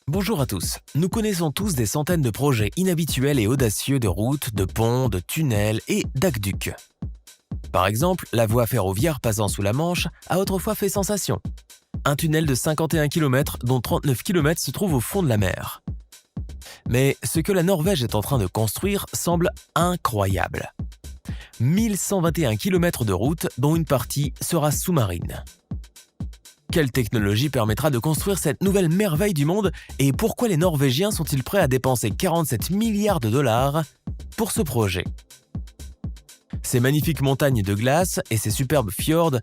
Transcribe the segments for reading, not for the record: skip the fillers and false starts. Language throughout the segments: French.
Bonjour à tous. Nous connaissons tous des centaines de projets inhabituels et audacieux de routes, de ponts, de tunnels et d'aqueducs. Par exemple, la voie ferroviaire passant sous la Manche a autrefois fait sensation. Un tunnel de 51 km dont 39 km se trouvent au fond de la mer. Mais ce que la Norvège est en train de construire semble incroyable. 1121 km de route dont une partie sera sous-marine. Quelle technologie permettra de construire cette nouvelle merveille du monde et pourquoi les Norvégiens sont-ils prêts à dépenser 47 milliards de dollars pour ce projet? Ces magnifiques montagnes de glace et ces superbes fjords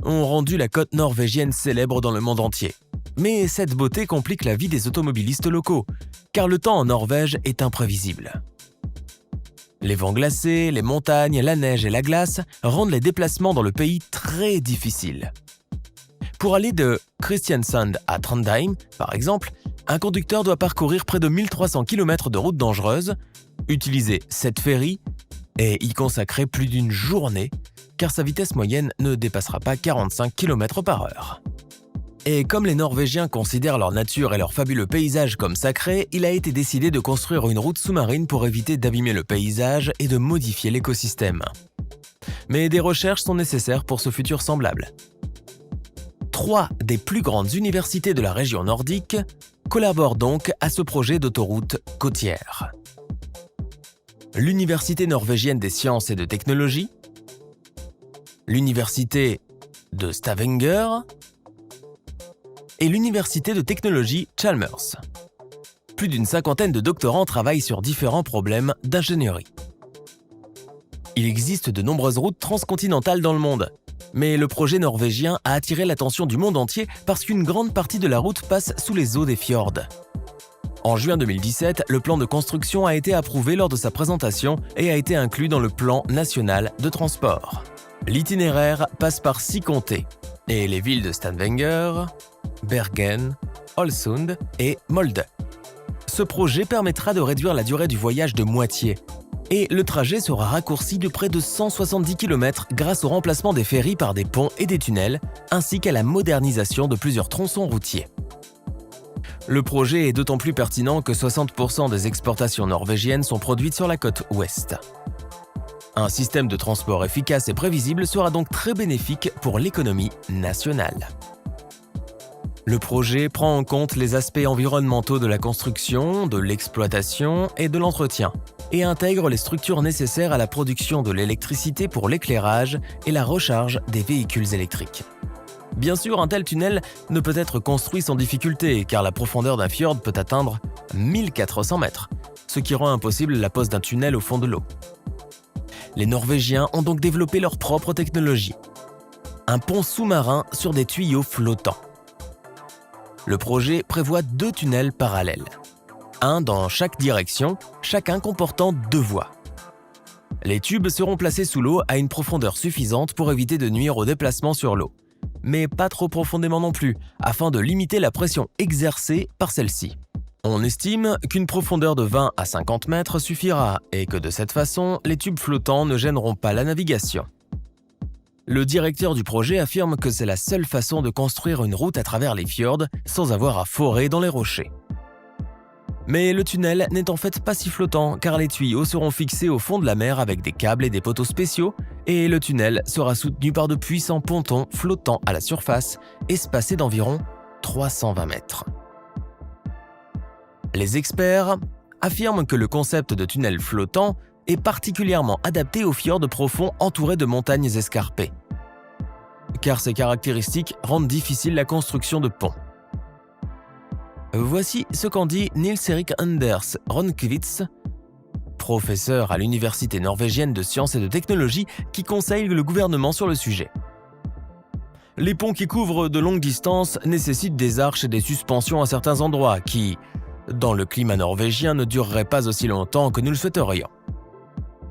ont rendu la côte norvégienne célèbre dans le monde entier. Mais cette beauté complique la vie des automobilistes locaux, car le temps en Norvège est imprévisible. Les vents glacés, les montagnes, la neige et la glace rendent les déplacements dans le pays très difficiles. Pour aller de Kristiansand à Trondheim, par exemple, un conducteur doit parcourir près de 1300 km de routes dangereuses, utiliser 7 ferries et y consacrer plus d'une journée, car sa vitesse moyenne ne dépassera pas 45 km/h. Et comme les Norvégiens considèrent leur nature et leurs fabuleux paysages comme sacrés, il a été décidé de construire une route sous-marine pour éviter d'abîmer le paysage et de modifier l'écosystème. Mais des recherches sont nécessaires pour ce futur semblable. 3 des plus grandes universités de la région nordique collaborent donc à ce projet d'autoroute côtière. L'Université norvégienne des sciences et de technologie, l'Université de Stavanger et l'Université de technologie Chalmers. Plus d'une cinquantaine de doctorants travaillent sur différents problèmes d'ingénierie. Il existe de nombreuses routes transcontinentales dans le monde, mais le projet norvégien a attiré l'attention du monde entier parce qu'une grande partie de la route passe sous les eaux des fjords. En juin 2017, le plan de construction a été approuvé lors de sa présentation et a été inclus dans le plan national de transport. L'itinéraire passe par 6 comtés et les villes de Stavanger, Bergen, Ålesund et Molde. Ce projet permettra de réduire la durée du voyage de moitié et le trajet sera raccourci de près de 170 km grâce au remplacement des ferries par des ponts et des tunnels, ainsi qu'à la modernisation de plusieurs tronçons routiers. Le projet est d'autant plus pertinent que 60% des exportations norvégiennes sont produites sur la côte ouest. Un système de transport efficace et prévisible sera donc très bénéfique pour l'économie nationale. Le projet prend en compte les aspects environnementaux de la construction, de l'exploitation et de l'entretien, et intègre les structures nécessaires à la production de l'électricité pour l'éclairage et la recharge des véhicules électriques. Bien sûr, un tel tunnel ne peut être construit sans difficulté, car la profondeur d'un fjord peut atteindre 1400 mètres, ce qui rend impossible la pose d'un tunnel au fond de l'eau. Les Norvégiens ont donc développé leur propre technologie. Un pont sous-marin sur des tuyaux flottants. Le projet prévoit 2 tunnels parallèles, un dans chaque direction, chacun comportant 2 voies. Les tubes seront placés sous l'eau à une profondeur suffisante pour éviter de nuire au déplacement sur l'eau, mais pas trop profondément non plus, afin de limiter la pression exercée par celle-ci. On estime qu'une profondeur de 20 à 50 mètres suffira et que de cette façon, les tubes flottants ne gêneront pas la navigation. Le directeur du projet affirme que c'est la seule façon de construire une route à travers les fjords sans avoir à forer dans les rochers. Mais le tunnel n'est en fait pas si flottant car les tuyaux seront fixés au fond de la mer avec des câbles et des poteaux spéciaux et le tunnel sera soutenu par de puissants pontons flottant à la surface, espacés d'environ 320 mètres. Les experts affirment que le concept de tunnel flottant est particulièrement adapté aux fjords profonds entourés de montagnes escarpées, car ces caractéristiques rendent difficile la construction de ponts. Voici ce qu'en dit Nils-Erik Anders Rønnkvist, professeur à l'Université norvégienne de sciences et de technologie qui conseille le gouvernement sur le sujet. Les ponts qui couvrent de longues distances nécessitent des arches et des suspensions à certains endroits qui, dans le climat norvégien, ne dureraient pas aussi longtemps que nous le souhaiterions.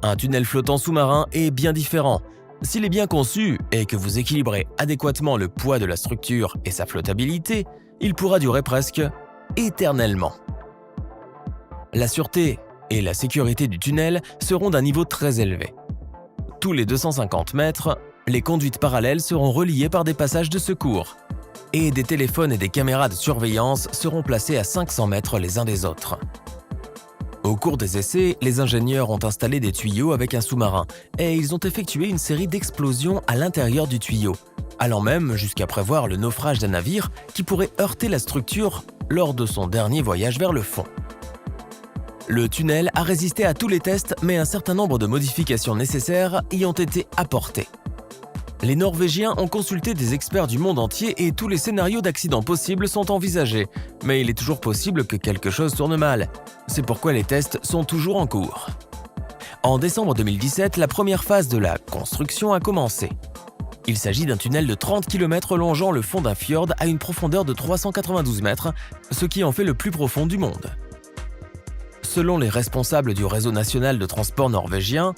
Un tunnel flottant sous-marin est bien différent. S'il est bien conçu et que vous équilibrez adéquatement le poids de la structure et sa flottabilité, il pourra durer presque éternellement. La sûreté et la sécurité du tunnel seront d'un niveau très élevé. Tous les 250 mètres, les conduites parallèles seront reliées par des passages de secours. et des téléphones et des caméras de surveillance seront placés à 500 mètres les uns des autres. Au cours des essais, les ingénieurs ont installé des tuyaux avec un sous-marin et ils ont effectué une série d'explosions à l'intérieur du tuyau, allant même jusqu'à prévoir le naufrage d'un navire qui pourrait heurter la structure lors de son dernier voyage vers le fond. Le tunnel a résisté à tous les tests, mais un certain nombre de modifications nécessaires y ont été apportées. Les Norvégiens ont consulté des experts du monde entier et tous les scénarios d'accidents possibles sont envisagés, mais il est toujours possible que quelque chose tourne mal. C'est pourquoi les tests sont toujours en cours. En décembre 2017, la première phase de la construction a commencé. Il s'agit d'un tunnel de 30 km longeant le fond d'un fjord à une profondeur de 392 mètres, ce qui en fait le plus profond du monde. Selon les responsables du réseau national de transport norvégien,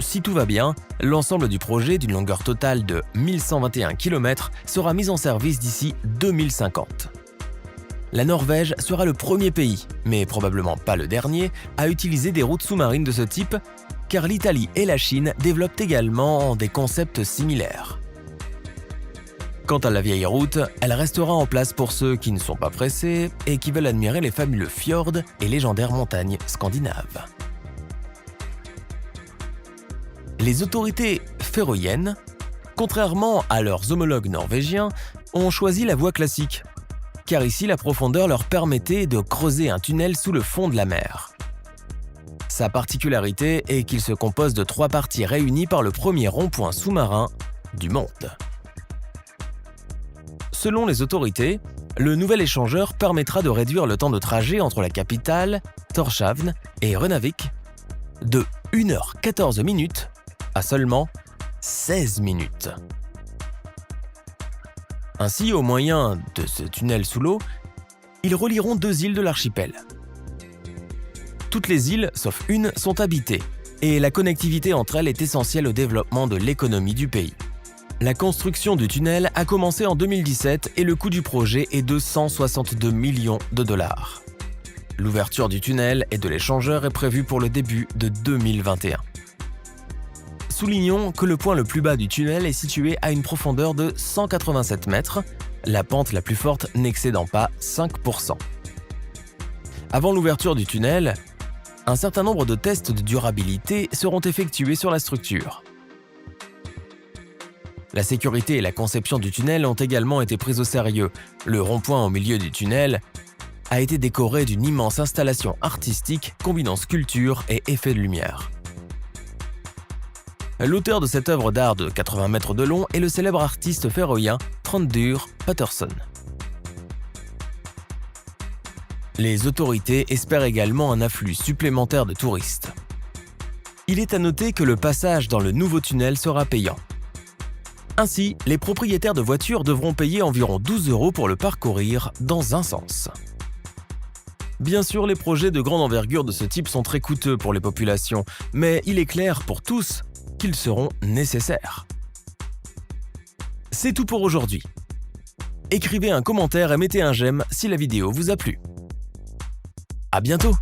si tout va bien, l'ensemble du projet d'une longueur totale de 1121 km sera mis en service d'ici 2050. La Norvège sera le premier pays, mais probablement pas le dernier, à utiliser des routes sous-marines de ce type, car l'Italie et la Chine développent également des concepts similaires. Quant à la vieille route, elle restera en place pour ceux qui ne sont pas pressés et qui veulent admirer les fabuleux fjords et légendaires montagnes scandinaves. Les autorités féroïennes, contrairement à leurs homologues norvégiens, ont choisi la voie classique, car ici la profondeur leur permettait de creuser un tunnel sous le fond de la mer. Sa particularité est qu'il se compose de 3 parties réunies par le premier rond-point sous-marin du monde. Selon les autorités, le nouvel échangeur permettra de réduire le temps de trajet entre la capitale, Tórshavn, et Runavik de 1h14 à seulement 16 minutes. Ainsi, au moyen de ce tunnel sous l'eau, ils relieront 2 îles de l'archipel. Toutes les îles, sauf une, sont habitées, et la connectivité entre elles est essentielle au développement de l'économie du pays. La construction du tunnel a commencé en 2017 et le coût du projet est de 162 millions de dollars. L'ouverture du tunnel et de l'échangeur est prévue pour le début de 2021. Soulignons que le point le plus bas du tunnel est situé à une profondeur de 187 mètres, la pente la plus forte n'excédant pas 5%. Avant l'ouverture du tunnel, un certain nombre de tests de durabilité seront effectués sur la structure. La sécurité et la conception du tunnel ont également été prises au sérieux. Le rond-point au milieu du tunnel a été décoré d'une immense installation artistique combinant sculpture et effets de lumière. L'auteur de cette œuvre d'art de 80 mètres de long est le célèbre artiste féroïen Thrandur Patterson. Les autorités espèrent également un afflux supplémentaire de touristes. Il est à noter que le passage dans le nouveau tunnel sera payant. Ainsi, les propriétaires de voitures devront payer environ 12 € pour le parcourir dans un sens. Bien sûr, les projets de grande envergure de ce type sont très coûteux pour les populations, mais il est clair pour tous qu'ils seront nécessaires. C'est tout pour aujourd'hui. Écrivez un commentaire et mettez un j'aime si la vidéo vous a plu. À bientôt!